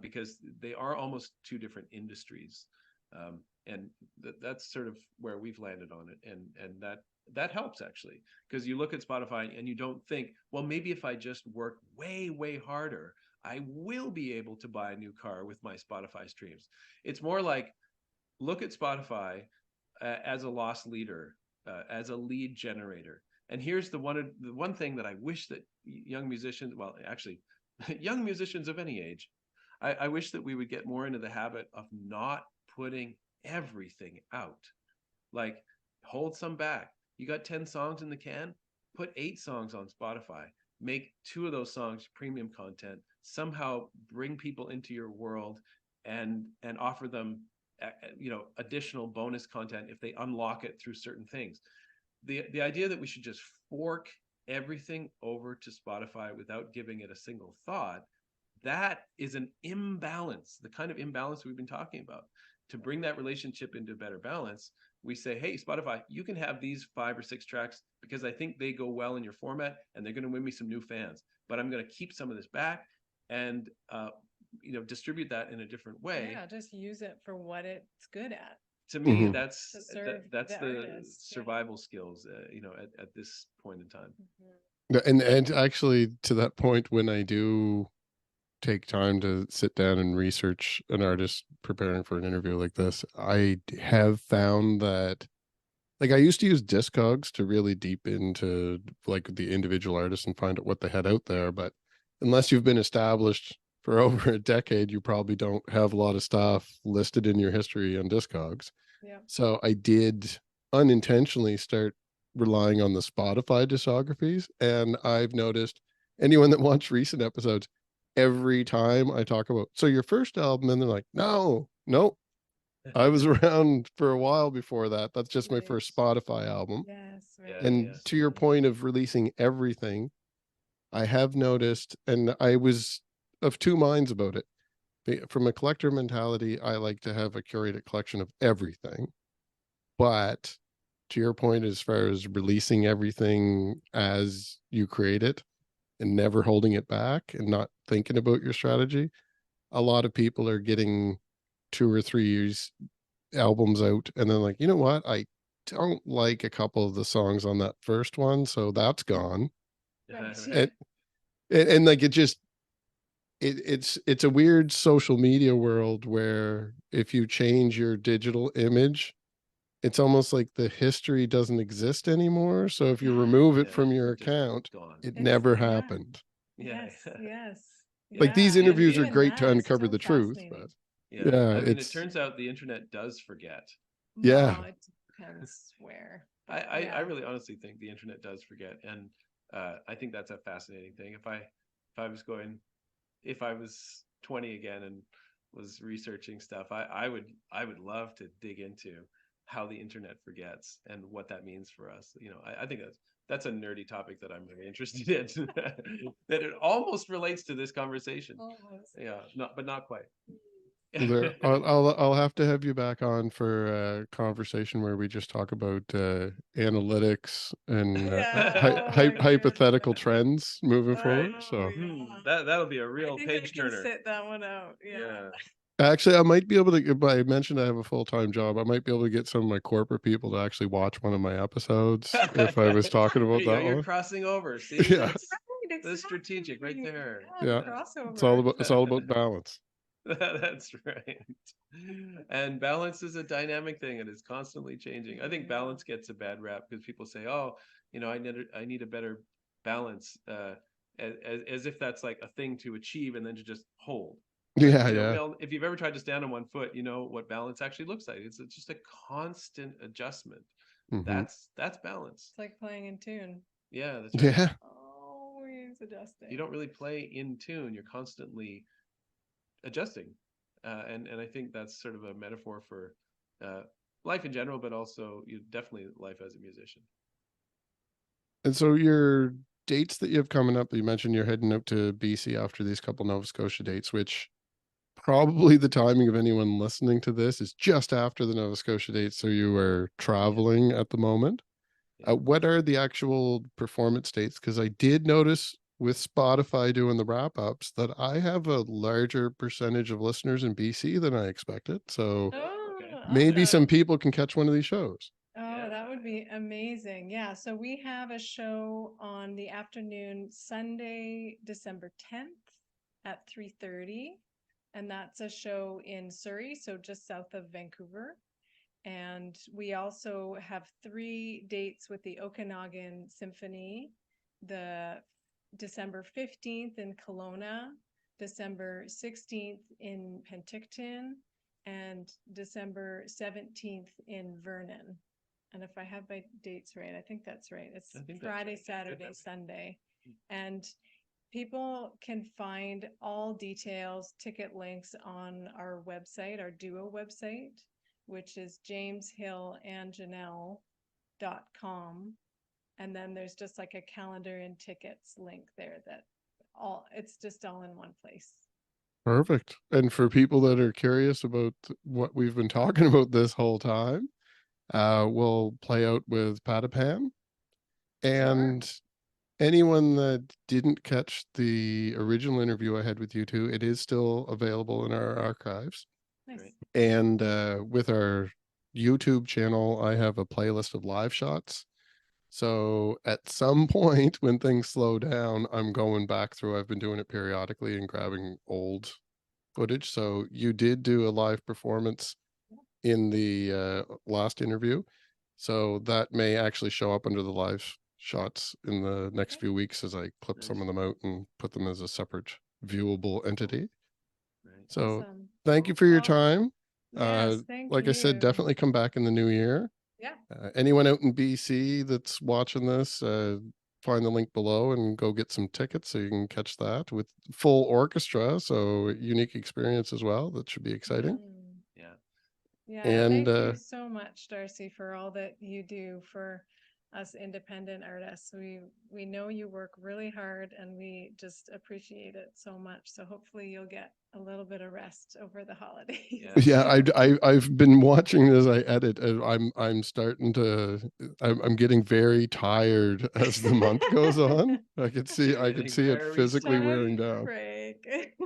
because they are almost two different industries, and that's sort of where we've landed on it, and that helps actually, because you look at Spotify and you don't think, well, maybe if I just work way harder, I will be able to buy a new car with my Spotify streams. It's more like, look at Spotify as a loss leader, as a lead generator. And here's the one thing that I wish that young musicians, well, actually, young musicians of any age, I wish that we would get more into the habit of not putting everything out. Like, hold some back. You got 10 songs in the can, put 8 songs on Spotify. Make 2 of those songs premium content. Somehow bring people into your world and offer them additional bonus content if they unlock it through certain things. The idea that we should just fork everything over to Spotify without giving it a single thought, that is an imbalance, the kind of imbalance we've been talking about. To bring that relationship into better balance, we say, hey, Spotify, you can have these 5 or 6 tracks because I think they go well in your format and they're going to win me some new fans, but I'm going to keep some of this back and distribute that in a different way. Yeah, just use it for what it's good at. To me, Mhm. that's To serve that's the the artist, survival skills, at this point in time. Mhm. Yeah, and actually to that point, when I do take time to sit down and research an artist preparing for an interview like this, have found that, like, I used to use Discogs to really deep into like the individual artists and find out what they had out there, but unless you've been established for over a decade, you probably don't have a lot of stuff listed in your history on Discogs. Yeah. So I did unintentionally start relying on the Spotify discographies, and I've noticed anyone that watched recent episodes, every time I talk about, so your first album, and they're like, no, nope. I was around for a while before that. That's just my Right. first Spotify album. Yes. Yeah, Right. And to your point of releasing everything, I have noticed, and I was of two minds about it. From a collector mentality, I like to have a curated collection of everything. But to your point, as far as releasing everything as you create it and never holding it back and not thinking about your strategy, a lot of people are getting 2 or 3 years albums out and then like, you know what, I don't like a couple of the songs on that first one, so that's gone. Right. and, and like it just it's a weird social media world where if you change your digital image, it's almost like the history doesn't exist anymore, so if you Yeah. remove it Yeah, from your just account, gone. it It's never yeah. happened. Yeah. Yes. Yes. Like these Yeah, and interviews are even great to that is uncover so the truth, but fascinating. yeah, I mean, it it's turns out the internet does forget. yeah. Well, it depends where. I, but I, yeah. I really honestly think the internet does forget, and I think that's a fascinating thing. If I was 20 again and was researching stuff, I would love to dig into how the internet forgets and what that means for us. I think that's a nerdy topic that I'm very interested in. That it almost relates to this conversation. Almost. Yeah, but not quite. There, I'll have to have you back on for a conversation where we just talk about analytics and Yeah. Oh my goodness. hypothetical trends moving forward. Oh So yeah. That'll be a I real think page I can turner. sit that one out. Yeah. actually, I might be able to. But I mentioned I have a full-time job. I might be able to get some of my corporate people to actually watch one of my episodes if I was talking There about you go, that you're one. crossing over. See, Yeah, Right, that's strategic right exactly. there. yeah. Crossover. It's all about balance. That's right. And balance is a dynamic thing and it's constantly changing. I think balance gets a bad rap because people say, "Oh, I need a better balance," as if that's like a thing to achieve and then to just hold. But Yeah, yeah. if you've ever tried to stand on one foot, you know what balance actually looks like. It's just a constant adjustment. Hmm. That's balance. It's like playing in tune. Yeah, that's right. Yeah. Always adjusting. You don't really play in tune. You're constantly adjusting, and I think that's sort of a metaphor for life in general, but also definitely life as a musician. And so your dates that you have coming up, you mentioned you're heading out to BC after these couple Nova Scotia dates, which probably the timing of anyone listening to this is just after the Nova Scotia dates. So you are traveling at the moment. Yeah. What are the actual performance dates? Because I did notice with Spotify doing the wrap ups that I have a larger percentage of listeners in BC than I expected. So Okay. maybe some Awesome. people can catch one of these shows. Oh, that would be amazing. Yeah. So we have a show on the afternoon, Sunday, December 10th at 3:30. And that's a show in Surrey, so just south of Vancouver. And we also have 3 dates with the Okanagan Symphony, the December 15th in Kelowna, December 16th in Penticton, and December 17th in Vernon. And if I have my dates right, I think that's right. It's Friday, Saturday, Sunday. And people can find all details, ticket links on our website, our duo website, which is jameshillandjanelle.com. And then there's just like a calendar and tickets link there it's just all in one place. Perfect. And for people that are curious about what we've been talking about this whole time, we'll play out with Patapan. And anyone that didn't catch the original interview I had with you two, it is still available in our archives. Nice. Great. And with our YouTube channel, I have a playlist of live shots. So at some point when things slow down, I'm going back through. I've been doing it periodically and grabbing old footage. So you did do a live performance in the last interview. So that may actually show up under the live shots in the next few weeks as I clip some of them out and put them as a separate viewable entity. Right. So Awesome. thank you for your Well, time. Yes, thank Like I said, you. definitely come back in the new year. Yeah. Anyone out in BC that's watching this, find the link below and go get some tickets so you can catch that with full orchestra. So unique experience as well. That should be exciting. Yeah. Yeah, And thank you so much, Darcy, for all that you do for us independent artists. We know you work really hard, and we just appreciate it so much. So hopefully you'll get a little bit of rest over the holidays. yeah, I've been watching as I edit, and I'm starting to I'm getting very tired as the month goes on. I could see it physically wearing down.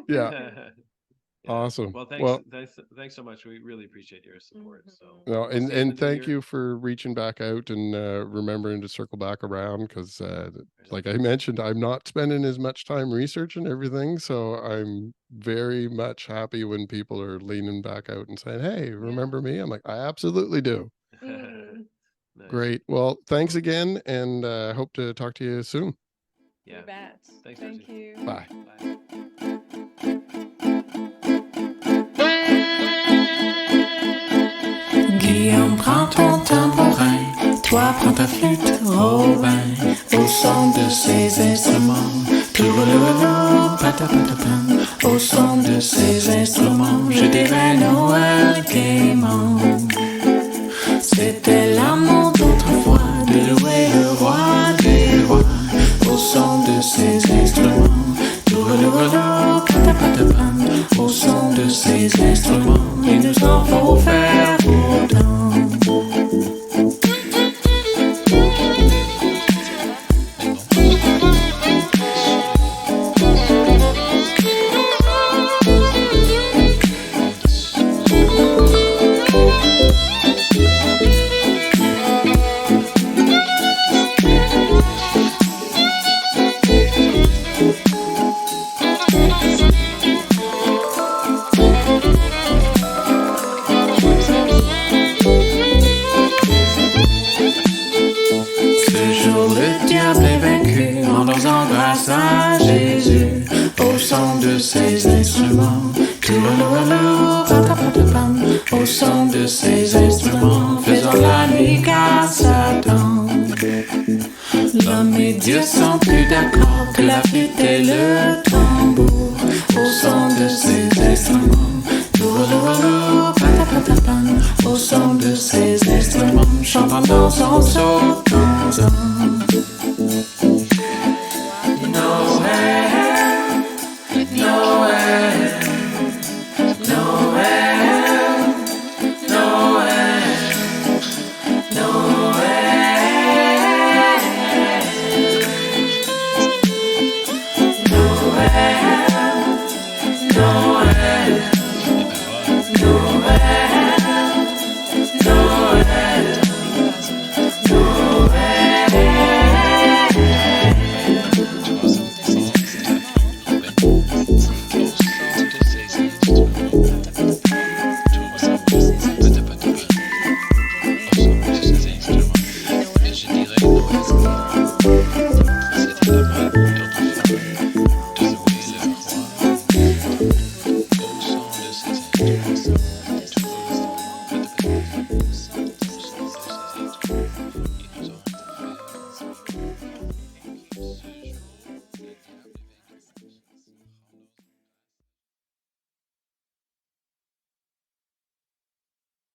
Yeah. Yeah. Awesome. Well, Well, thanks so much. We really appreciate your support. So no, we'll see you in the and new thank year. you for reaching back out and remembering to circle back around, because like I mentioned, I'm not spending as much time researching everything, so I'm very much happy when people are leaning back out and saying, hey, remember me? I'm like, I absolutely do. Nice. Great. Well, thanks again, and hope to talk to you soon. Yeah. You bet. Thanks, Thank Darcy. you. Bye. Bye. Guillaume, prends ton tambourin, toi prends ta flûte, Robin, au son de ces instruments. Touloulou, patapatapam, au son de ces instruments, je dirais Noël gaiement. C'était l'amour d'autrefois, de louer le roi des rois, au son de ces instruments. Touloulou, patapatapam, au son de ces instruments, il nous en faut faire autant. À Jésus, au son de ses instruments, au son de ses instruments, faisant la nuit qu'à Satan. L'homme et Dieu sont plus d'accord que la flûte et le tambour, au son de ses instruments, au son de ses instruments, chantant dans son sautant.